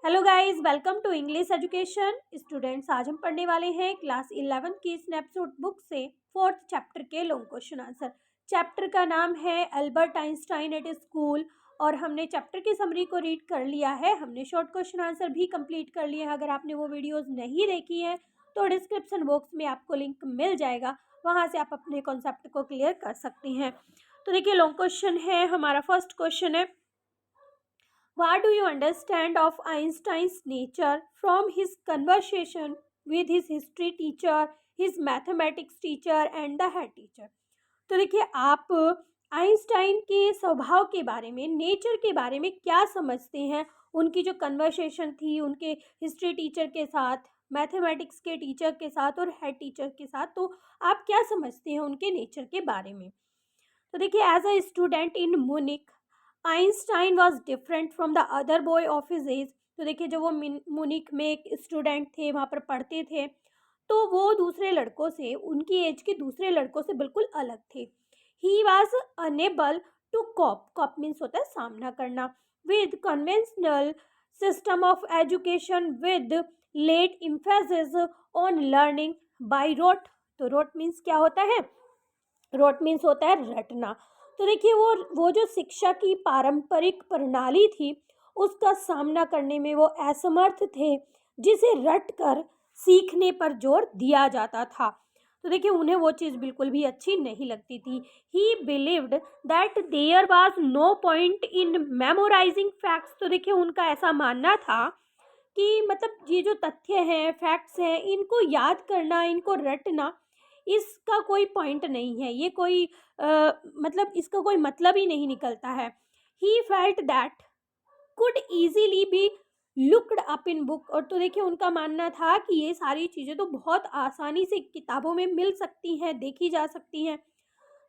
Hello guys, welcome to English education. Students, आज हम पढ़ने वाले हैं क्लास 11 की स्नैपशॉट बुक से 4th चैप्टर के लॉन्ग क्वेश्चन आंसर। चैप्टर का नाम है अल्बर्ट आइंस्टाइन एट स्कूल और हमने चैप्टर की समरी को रीड कर लिया है। हमने शॉर्ट क्वेश्चन आंसर भी कंप्लीट कर लिए हैं। अगर आपने वो वीडियोस नहीं देखी है तो डिस्क्रिप्शन बॉक्स में आपको लिंक मिल जाएगा, वहाँ से आप अपने कॉन्सेप्ट को क्लियर कर सकती हैं। तो देखिए, लॉन्ग क्वेश्चन है हमारा। फर्स्ट क्वेश्चन है, what do you understand of Einstein's nature from his conversation with his history teacher, his mathematics teacher and the head teacher? तो देखिए, आप आइंस्टाइन के स्वभाव के बारे में, नेचर के बारे में क्या समझते हैं? उनकी जो कन्वर्सेशन थी उनके हिस्ट्री टीचर के साथ, मैथमेटिक्स के टीचर के साथ और हेड टीचर के साथ, तो आप क्या समझते हैं उनके नेचर के बारे में? तो देखिए, एज अ स्टूडेंट इन मुनिक Einstein was different from the other boy of his age. तो देखिए, जब वो मुनिक में एक स्टूडेंट थे, वहाँ पर पढ़ते थे, तो वो दूसरे लड़कों से, उनकी एज के दूसरे लड़कों से बिल्कुल अलग थे। He was unable to cope, cope means होता है सामना करना, with conventional system of education with late emphasis on learning by rote. तो रोट मीन्स क्या होता है? रोट मीन्स होता है रटना। तो देखिए, वो जो शिक्षा की पारंपरिक प्रणाली थी उसका सामना करने में वो असमर्थ थे, जिसे रट कर सीखने पर जोर दिया जाता था। तो देखिए, उन्हें वो चीज़ बिल्कुल भी अच्छी नहीं लगती थी। He believed that there was no point in memorising facts. तो देखिए, उनका ऐसा मानना था कि मतलब ये जो तथ्य हैं, फैक्ट्स हैं, इनको याद करना, इनको रटना, इसका कोई पॉइंट नहीं है, ये कोई मतलब इसका कोई मतलब ही नहीं निकलता है। He felt that could easily B looked up in book. और तो देखिए, उनका मानना था कि ये सारी चीज़ें तो बहुत आसानी से किताबों में मिल सकती हैं, देखी जा सकती हैं।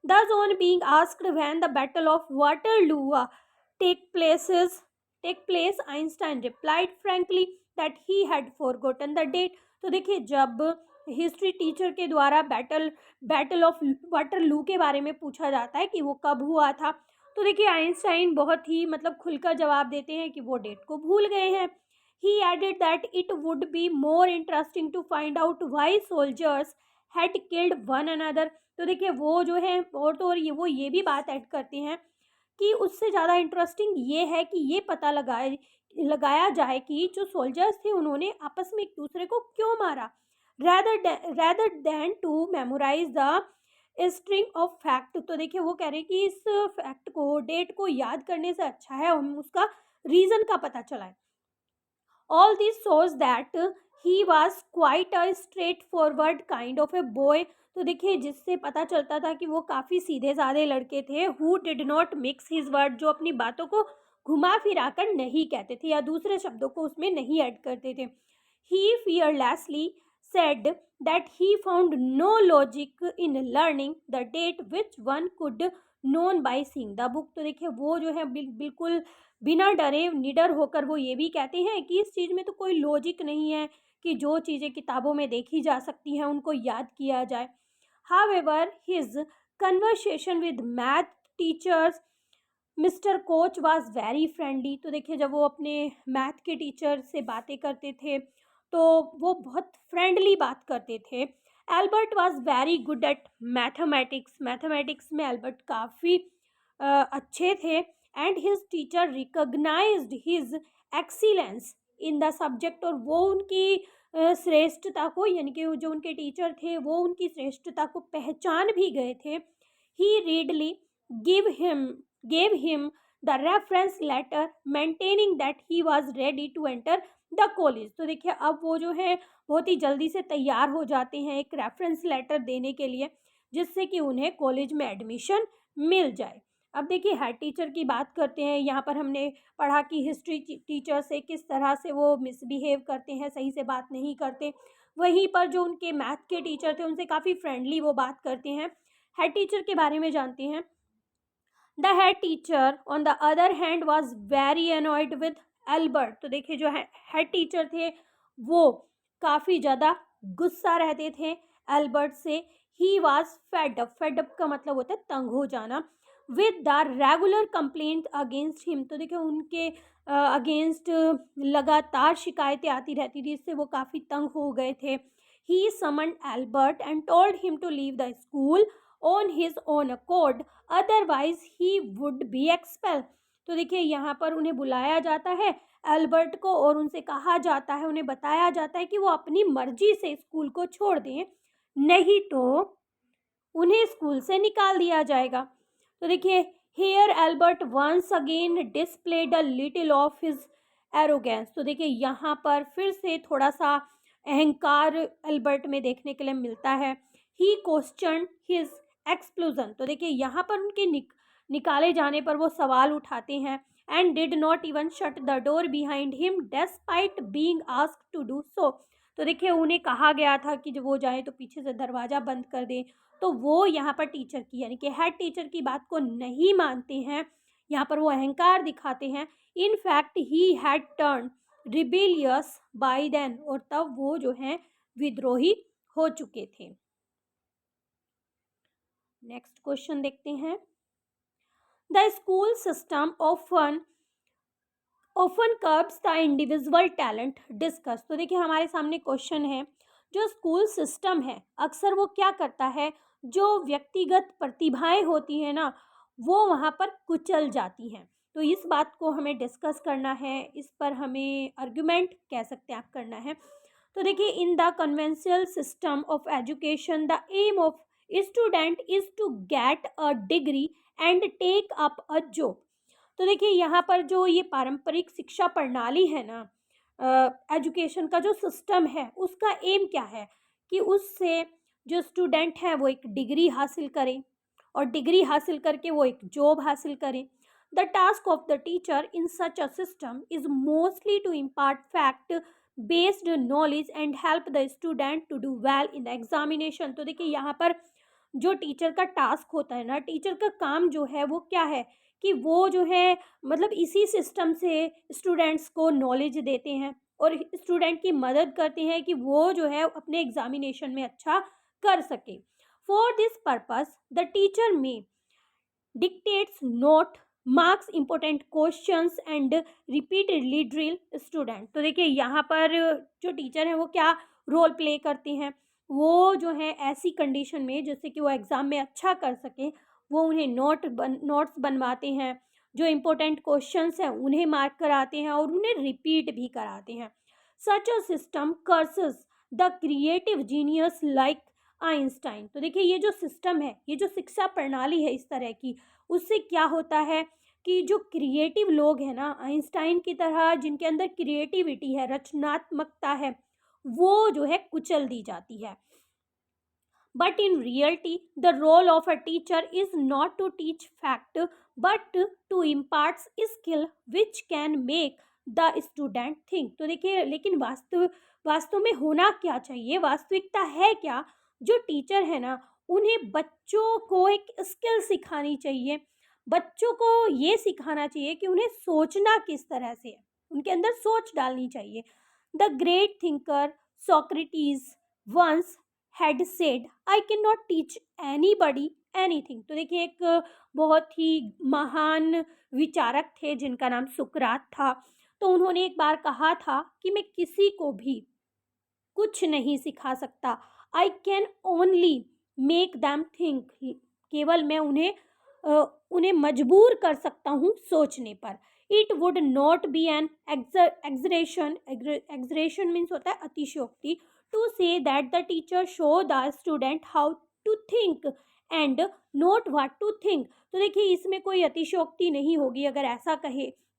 Thus, on being asked when the Battle of Waterloo take places take place, Einstein replied frankly that he had forgotten the date. तो देखिए, जब हिस्ट्री टीचर के द्वारा बैटल ऑफ वाटरलू के बारे में पूछा जाता है कि वो कब हुआ था, तो देखिए आइंस्टाइन बहुत ही मतलब खुलकर जवाब देते हैं कि वो डेट को भूल गए हैं। He added that it would be more interesting to find out why soldiers had killed one another. तो देखिए, वो जो है और तो और ये भी बात ऐड करते हैं कि उससे ज़्यादा इंटरेस्टिंग ये है कि ये पता लगाया जाए कि जो सोल्जर्स थे उन्होंने आपस में एक दूसरे को क्यों मारा, rather than to memorise the string of fact. तो देखिए, वो कह रहे हैं कि इस फैक्ट को, डेट को याद करने से अच्छा है हम उसका रीज़न का पता चलाएं। All this shows that he was quite a straightforward kind of a boy। तो देखिए, जिससे पता चलता था कि वो काफ़ी सीधे साधे लड़के थे। Who did not mix his word, जो अपनी बातों को घुमा फिरा कर नहीं कहते थे या दूसरे शब्दों को उसमें नहीं ऐड करते थे। He fearlessly said that he found no logic in learning the date which one could known by seeing the book। तो देखिए, वो जो है बिल्कुल बिना डरे निडर होकर वो ये भी कहते हैं कि इस चीज़ में तो कोई लॉजिक नहीं है कि जो चीज़ें किताबों में देखी जा सकती हैं उनको याद किया जाए। However his conversation with math teachers mister coach was very friendly. तो देखिए, जब वो अपने मैथ के टीचर से बातें करते थे तो वो बहुत फ्रेंडली बात करते थे। Albert was very good at mathematics. Mathematics में एल्बर्ट काफ़ी अच्छे थे। And his teacher recognised his excellence in the subject. और वो उनकी श्रेष्ठता को, यानी कि जो उनके टीचर थे वो उनकी श्रेष्ठता को पहचान भी गए थे। He readily give him gave him the reference letter maintaining that he was ready to enter the college। तो देखिए, अब वो जो है बहुत ही जल्दी से तैयार हो जाते हैं एक रेफरेंस लेटर देने के लिए, जिससे कि उन्हें कॉलेज में एडमिशन मिल जाए। अब देखिए, हेड टीचर की बात करते हैं। यहाँ पर हमने पढ़ा कि हिस्ट्री टीचर से किस तरह से वो मिसबिहेव करते हैं, सही से बात नहीं करते। वहीं पर जो उनके मैथ के टीचर थे उनसे काफ़ी फ्रेंडली वो बात करते हैं। हेड टीचर के बारे में जानते हैं। The head teacher on the other hand was very annoyed with Albert. तो देखिए, जो हेड टीचर थे वो काफ़ी ज़्यादा गुस्सा रहते थे एल्बर्ट से। He was fed up. फेडअप का मतलब होता है तंग हो जाना। With the regular complaint against him. तो देखिए, उनके अगेंस्ट लगातार शिकायतें आती रहती थी, इससे वो काफ़ी तंग हो गए थे। He summoned Albert and told him to leave the school on his own accord, otherwise he would be expel. तो देखिए यहाँ पर उन्हें बुलाया जाता है एल्बर्ट को, और उनसे कहा जाता है, उन्हें बताया जाता है कि वो अपनी मर्जी से स्कूल को छोड़ दें, नहीं तो उन्हें स्कूल से निकाल दिया जाएगा। तो देखिए here Albert once again displayed a little of his arrogance. तो देखिए यहाँ पर फिर से थोड़ा सा अहंकार एल्बर्ट में देखने के लिए मिलता है। ही क्वेश्चन हिज एक्सक्लूजन। तो देखिए यहाँ पर उनके निकाले जाने पर वो सवाल उठाते हैं। And did not even shut the door behind him despite being asked to do so. तो देखिए उन्हें कहा गया था कि जब वो जाए तो पीछे से दरवाज़ा बंद कर दें, तो वो यहाँ पर टीचर की यानी कि हेड टीचर की बात को नहीं मानते हैं। यहाँ पर वो अहंकार दिखाते हैं। In fact he had turned rebellious by then, और तब वो जो हैं विद्रोही हो चुके थे। नेक्स्ट क्वेश्चन देखते हैं। The school system often curbs the individual talent discuss. तो देखिए हमारे सामने क्वेश्चन है, जो स्कूल सिस्टम है अक्सर वो क्या करता है, जो व्यक्तिगत प्रतिभाएं होती हैं ना, वो वहाँ पर कुचल जाती हैं। तो इस बात को हमें डिस्कस करना है, इस पर हमें आर्गुमेंट कह सकते हैं आप करना है। तो देखिए in the conventional system of education the aim of student is to get a degree and take up a job. तो देखिए यहाँ पर जो ये पारंपरिक शिक्षा प्रणाली है ना, एजुकेशन का जो सिस्टम है उसका एम क्या है कि उससे जो स्टूडेंट हैं वो एक डिग्री हासिल करें, और डिग्री हासिल करके वो एक जॉब हासिल करें। The task of the teacher in such a system is mostly to impart fact based knowledge and help the student to do well in the examination. तो देखिए यहाँ पर जो टीचर का टास्क होता है ना, टीचर का काम जो है वो क्या है कि वो जो है मतलब इसी सिस्टम से स्टूडेंट्स को नॉलेज देते हैं और स्टूडेंट की मदद करते हैं कि वो जो है अपने एग्जामिनेशन में अच्छा कर सके। For this purpose the teacher में dictates note marks important questions and repeatedly drill student. तो देखिए यहाँ पर जो टीचर है वो क्या रोल प्ले करते हैं, वो जो है ऐसी कंडीशन में जैसे कि वो एग्ज़ाम में अच्छा कर सके, वो उन्हें नोट्स बनवाते हैं, जो इम्पोर्टेंट क्वेश्चंस हैं उन्हें मार्क कराते हैं और उन्हें रिपीट भी कराते हैं। Such a system curses the creative genius like Einstein. तो देखिए ये जो सिस्टम है, ये जो शिक्षा प्रणाली है इस तरह की, उससे क्या होता है कि जो क्रिएटिव लोग हैं ना, आइंस्टाइन की तरह जिनके अंदर क्रिएटिविटी है, रचनात्मकता है, वो जो है कुचल दी जाती है। But in reality, the role of a teacher is not to teach fact, but to impart skill which can make the student think। तो देखिए लेकिन वास्तव में होना क्या चाहिए, वास्तविकता है क्या, जो टीचर है ना उन्हें बच्चों को एक स्किल सिखानी चाहिए, बच्चों को ये सिखाना चाहिए कि उन्हें सोचना किस तरह से है, उनके अंदर सोच डालनी चाहिए। The great thinker Socrates once had said I cannot teach anybody anything. तो देखिए एक बहुत ही महान विचारक थे जिनका नाम सुकरात था। तो उन्होंने एक बार कहा था कि मैं किसी को भी कुछ नहीं सिखा सकता, I can only make them think. केवल मैं उन्हें मजबूर कर सकता हूँ सोचने पर। It would not be an exaggeration, exaggeration means होता है अतिशयोक्ति, to say that the teacher show the student how to think and not what to think. तो देखिए इसमें कोई अतिशयोक्ति नहीं होगी अगर ऐसा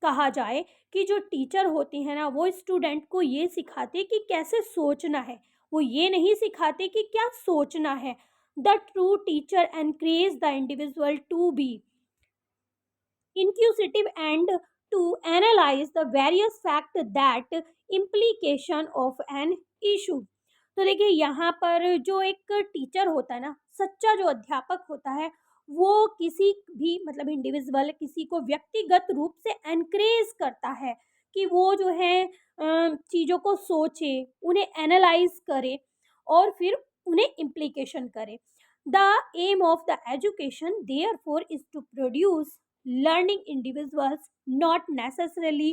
कहा जाए कि जो टीचर होते हैं ना वो स्टूडेंट को ये सिखाते कि कैसे सोचना है, वो ये नहीं सिखाते कि क्या सोचना है। The true teacher encourage the individual to be inquisitive and to analyze the various fact that implication of an issue। तो देखिए यहाँ पर जो एक टीचर होता है ना, सच्चा जो अध्यापक होता है, वो किसी भी मतलब इंडिविजुअल किसी को व्यक्तिगत रूप से एनकरेज करता है कि वो जो है चीज़ों को सोचे, उन्हें एनालाइज करे और फिर उन्हें इम्प्लीकेशन करे। The aim of the education therefore is to produce learning individuals, not necessarily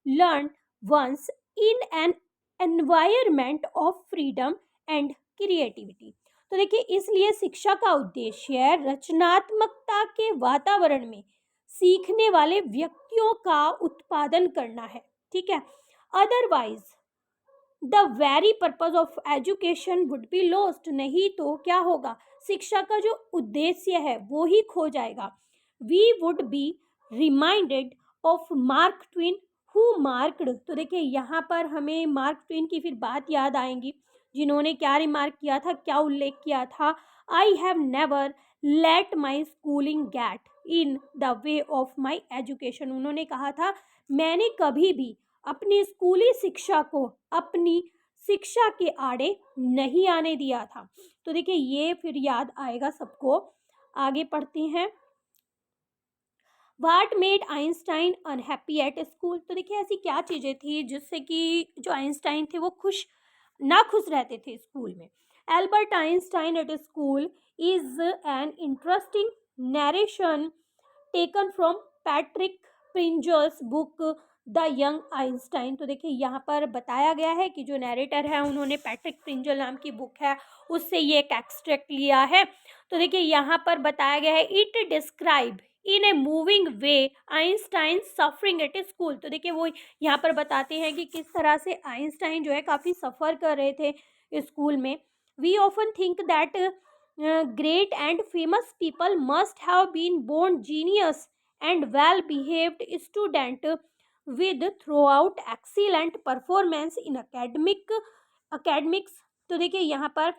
learned once in an environment of freedom and creativity। तो देखिए, इसलिए शिक्षा का उद्देश्य रचनात्मकता के वातावरण में सीखने वाले व्यक्तियों का उत्पादन करना है। ठीक है, otherwise the very purpose of education would be lost. नहीं तो क्या होगा, शिक्षा का जो उद्देश्य है वो ही खो जाएगा। We would be reminded of Mark Twain who marked. तो देखिए, यहाँ पर हमें मार्क ट्वेन की फिर बात याद आएंगी, जिन्होंने क्या रिमार्क किया था, क्या उल्लेख किया था। I have never let my schooling get in the way of my education. उन्होंने कहा था, मैंने कभी भी अपनी स्कूली शिक्षा को अपनी शिक्षा के आड़े नहीं आने दिया था। तो देखिए, ये फिर याद आएगा सबको। आगे पढ़ते हैं। What made Einstein unhappy eight school. तो देखिए, ऐसी क्या चीज़ें थी जिससे कि जो आइंस्टाइन थे वो ना खुश रहते थे स्कूल में। Albert Einstein at school is an interesting narration taken from Patrick Pringle's book the young Einstein. तो देखिए, यहाँ पर बताया गया है कि जो नरेटर है उन्होंने पैट्रिक प्रिंजर नाम की बुक है उससे ये एक एक्सट्रैक्ट लिया है। तो देखिए, यहाँ पर बताया गया है, it describe in a moving way Einstein suffering at a school. तो देखिए, वो यहाँ पर बताते हैं कि किस तरह से आइंस्टाइन जो है काफ़ी सफ़र कर रहे थे स्कूल में। We often think that great and famous people must have been born genius and well behaved student with throughout excellent performance in academics। तो देखिए, यहाँ पर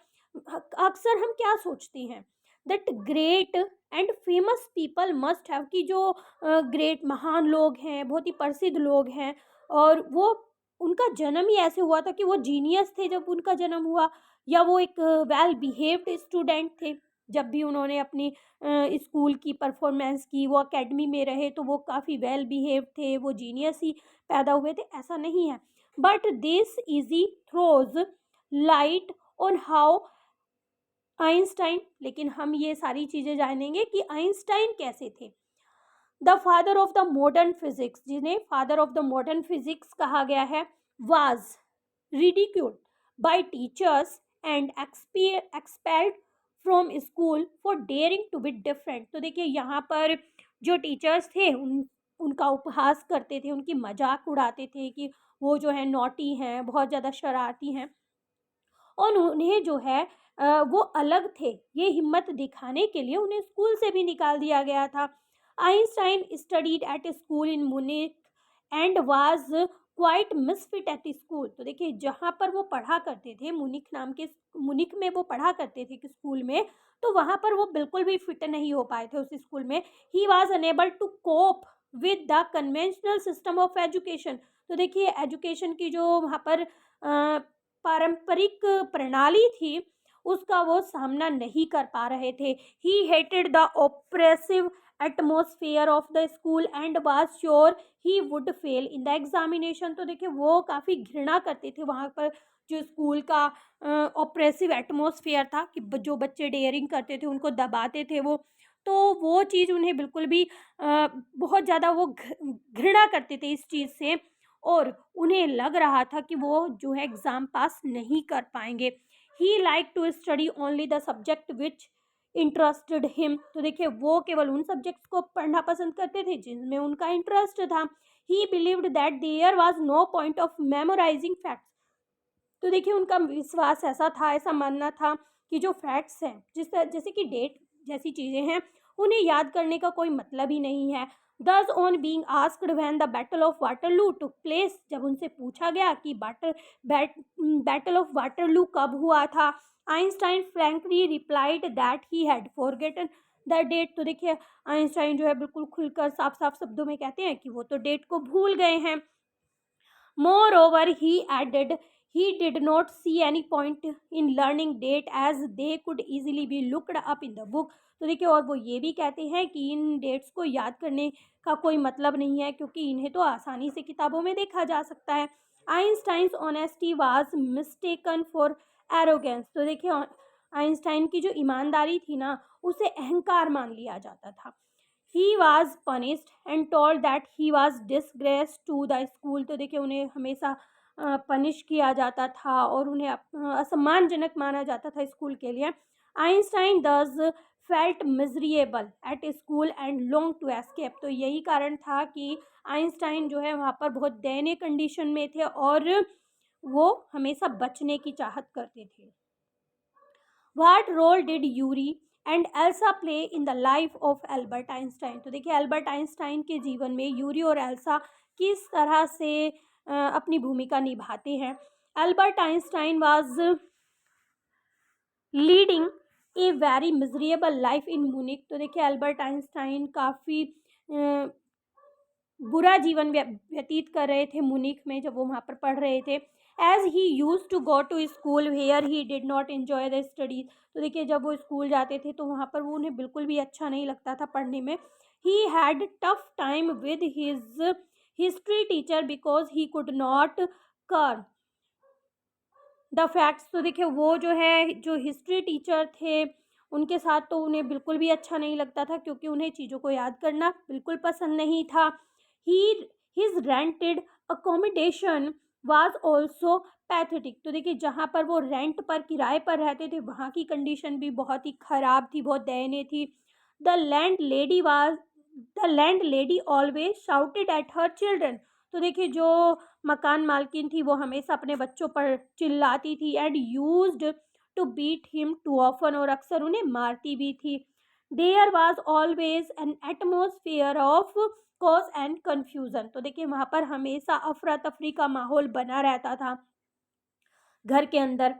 अक्सर हम क्या सोचते हैं, that great and famous people must have, कि जो ग्रेट महान लोग हैं, बहुत ही प्रसिद्ध लोग हैं, और वो उनका जन्म ही ऐसे हुआ था कि वो जीनियस थे जब उनका जन्म हुआ, या वो एक वेल बिहेव्ड स्टूडेंट थे। जब भी उन्होंने अपनी स्कूल की परफॉर्मेंस की, वो एकेडमी में रहे तो वो काफ़ी वेल बिहेव्ड थे, वो जीनियस ही पैदा हुए थे, ऐसा नहीं है। But this easy throws light on how Einstein, लेकिन हम ये सारी चीज़ें जानेंगे कि आइंस्टाइन कैसे थे। The father of the modern physics, जिन्हें father of the modern physics कहा गया है, was ridiculed by teachers and expelled from school for daring to be different। तो देखिए, यहाँ पर जो टीचर्स थे उनका उपहास करते थे, उनकी मजाक उड़ाते थे कि वो जो है नॉटी हैं, बहुत ज़्यादा शरारती हैं, और उन्हें जो है वो अलग थे, ये हिम्मत दिखाने के लिए उन्हें स्कूल से भी निकाल दिया गया था। Einstein studied at school in Munich and was quite misfit at school. तो देखिए, जहाँ पर वो पढ़ा करते थे, मुनिक में वो पढ़ा करते थे कि स्कूल में, तो वहाँ पर वो बिल्कुल भी फिट नहीं हो पाए थे उस स्कूल में। He was unable to cope with the conventional system of education. तो देखिए, एजुकेशन की जो वहाँ पर पारंपरिक प्रणाली थी उसका वो सामना नहीं कर पा रहे थे। He hated the oppressive atmosphere of the school and was sure he would fail in the examination. तो देखिए, वो काफ़ी घृणा करते थे वहाँ पर जो स्कूल का ऑप्रेसिव एटमोसफियर था, कि जो बच्चे डेयरिंग करते थे उनको दबाते थे तो वो चीज़ उन्हें बिल्कुल भी बहुत ज़्यादा वो घृणा करते थे इस चीज़ से, और उन्हें लग रहा था कि वो जो है एग्ज़ाम पास नहीं कर पाएंगे। He like to study only the subject which interested him. तो देखिए, वो केवल उन सब्जेक्ट्स को पढ़ना पसंद करते थे जिनमें उनका इंटरेस्ट था। He believed that there was no point of memorising facts. तो देखिए, उनका विश्वास ऐसा था, ऐसा मानना था कि जो फैक्ट्स हैं, जैसे कि डेट जैसी चीज़ें हैं, उन्हें याद करने का कोई मतलब ही नहीं है। दस on being asked when the battle of Waterloo took place, जब उनसे पूछा गया कि बैटल ऑफ वाटरलू कब हुआ था, Einstein frankly replied that he had forgotten the date. तो देखिए, आइंस्टाइन जो है बिल्कुल खुलकर साफ साफ शब्दों में कहते हैं कि वो तो डेट को भूल गए हैं। Moreover, he added, he did not see any point in learning date as they could easily be looked up in the book। तो देखिए, और वो ये भी कहते हैं कि इन डेट्स को याद करने का कोई मतलब नहीं है, क्योंकि इन्हें तो आसानी से किताबों में देखा जा सकता है। Einstein's honesty was mistaken for arrogance. तो देखिए, आइंस्टाइन की जो ईमानदारी थी ना, उसे अहंकार मान लिया जाता था। He was punished and told that he was disgrace to the school. तो देखिए उन्हें हमेशा पनिश किया जाता था और उन्हें असम्मानजनक माना जाता था स्कूल के लिए। Einstein thus felt miserable at school and long to escape. तो यही कारण था कि आइंस्टाइन जो है वहाँ पर बहुत दयनीय कंडीशन में थे और वो हमेशा बचने की चाहत करते थे। What role did Yuri and Elsa play in the life of Albert Einstein. तो देखिए एल्बर्ट आइंस्टाइन के जीवन में यूरी और एल्सा किस तरह से अपनी भूमिका निभाते हैं। Albert Einstein was leading a very miserable life in Munich. तो देखिए एल्बर्ट आइंस्टाइन काफ़ी बुरा जीवन व्यतीत कर रहे थे म्यूनिक में जब वो वहाँ पर पढ़ रहे थे। As he use to go to school where he did not enjoy the studies. तो देखिए जब वो स्कूल जाते थे तो वहाँ पर वो उन्हें बिल्कुल भी अच्छा नहीं लगता था पढ़ने में। He had tough time with his history teacher because he could not कर द फैक्ट्स। तो देखिए वो जो हिस्ट्री टीचर थे उनके साथ तो उन्हें बिल्कुल भी अच्छा नहीं लगता था क्योंकि उन्हें चीज़ों को याद करना बिल्कुल पसंद नहीं था। He his rented accommodation was also pathetic. तो देखिए जहाँ पर वो रेंट पर किराए पर रहते थे वहाँ की कंडीशन भी बहुत ही ख़राब थी, बहुत दयनीय थी। The land lady always shouted at her children. तो देखिए जो मकान मालकिन थी वो हमेशा अपने बच्चों पर चिल्लाती थी and used to beat him too often, और अक्सर उन्हें मारती भी थी। There was always an atmosphere of chaos and confusion. तो देखिए वहाँ पर हमेशा अफरा तफरी का माहौल बना रहता था घर के अंदर।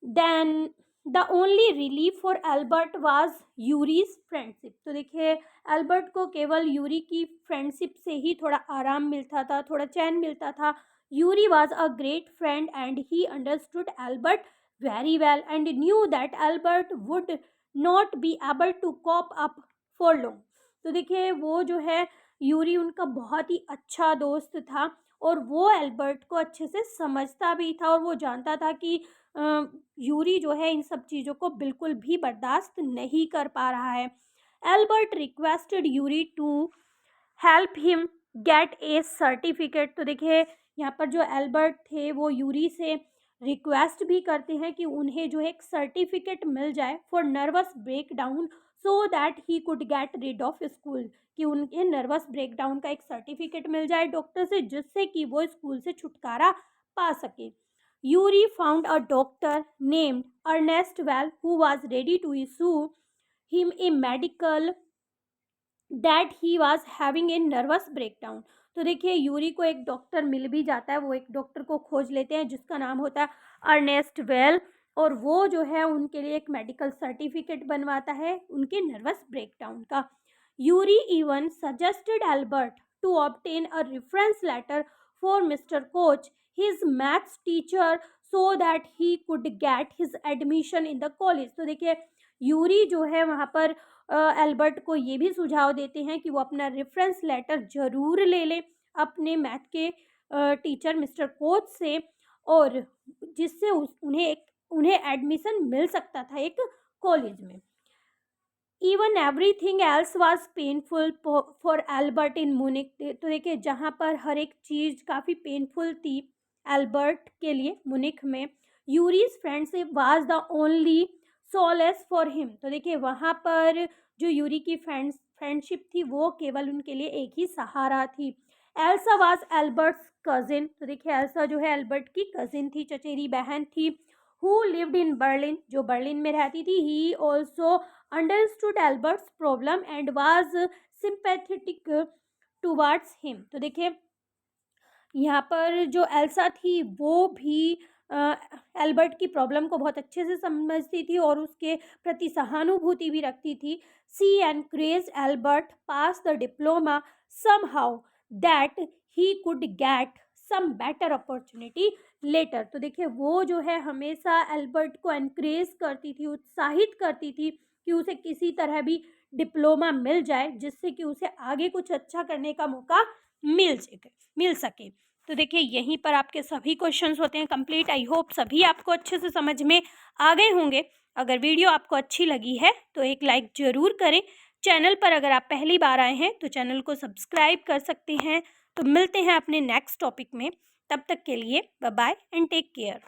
Then the only relief for Albert was Yuri's friendship. तो देखिए एल्बर्ट को केवल यूरी की फ्रेंडशिप से ही थोड़ा आराम मिलता था, थोड़ा चैन मिलता था। Yuri was a great friend and he understood Albert very well and knew that Albert would not be able to cope up for long. तो देखिए वो जो है यूरी उनका बहुत ही अच्छा दोस्त था और वो एल्बर्ट को अच्छे से समझता भी था और वो जानता था कि यूरी जो है इन सब चीज़ों को बिल्कुल भी बर्दाश्त नहीं कर पा रहा है। Albert requested Yuri to help him get a certificate. तो देखिए यहाँ पर जो एल्बर्ट थे वो यूरी से रिक्वेस्ट भी करते हैं कि उन्हें जो है एक सर्टिफिकेट मिल जाए for nervous breakdown so that he could get rid of school, कि उन्हें नर्वस ब्रेकडाउन का एक सर्टिफिकेट मिल जाए डॉक्टर से जिससे कि वो स्कूल से छुटकारा पा सके। Yuri found a doctor named Ernest Weil who was ready to issue him a medical that he was having a nervous breakdown. तो देखिए यूरी को एक डॉक्टर मिल भी जाता है, वो एक डॉक्टर को खोज लेते हैं जिसका नाम होता है अर्नेस्ट वेल, और वो जो है उनके लिए एक मेडिकल सर्टिफिकेट बनवाता है उनके नर्वस ब्रेकडाउन का। Yuri even suggested Albert to obtain a reference letter for mister Koch his maths teacher so that he could get his admission in the college. तो देखिए यूरी जो है वहाँ पर एल्बर्ट को ये भी सुझाव देते हैं कि वो अपना रेफरेंस लेटर ज़रूर ले लें अपने मैथ के टीचर मिस्टर कोच से, और जिससे उन्हें एडमिशन मिल सकता था एक कॉलेज में। Even everything else was painful for Albert in Munich. तो देखिए जहाँ पर हर एक चीज़ काफ़ी पेनफुल थी एल्बर्ट के लिए म्यूनिक में, Yuri's friendship was the only solace for him. तो देखिए वहाँ पर जो यूरी की फ्रेंडशिप थी वो केवल उनके लिए एक ही सहारा थी। Elsa was Albert's cousin. तो देखिए एल्सा जो है एल्बर्ट की कजिन थी, चचेरी बहन थी। हु लिव्ड इन बर्लिन, जो बर्लिन में रहती थी। He also understood Albert's problem and was sympathetic towards him. तो देखिए यहाँ पर जो एल्सा थी वो भी एल्बर्ट की प्रॉब्लम को बहुत अच्छे से समझती थी और उसके प्रति सहानुभूति भी रखती थी। She encourage Albert pass the diploma somehow that he could get some better opportunity later. तो देखिए वो जो है हमेशा एल्बर्ट को एनकरेज करती थी, उत्साहित करती थी कि उसे किसी तरह भी डिप्लोमा मिल जाए जिससे कि उसे आगे कुछ अच्छा करने का मौका मिल सके। तो देखिए यहीं पर आपके सभी क्वेश्चंस होते हैं कंप्लीट। आई होप सभी आपको अच्छे से समझ में आ गए होंगे। अगर वीडियो आपको अच्छी लगी है तो एक लाइक ज़रूर करें। चैनल पर अगर आप पहली बार आए हैं तो चैनल को सब्सक्राइब कर सकते हैं। तो मिलते हैं अपने नेक्स्ट टॉपिक में, तब तक के लिए bye bye and take care.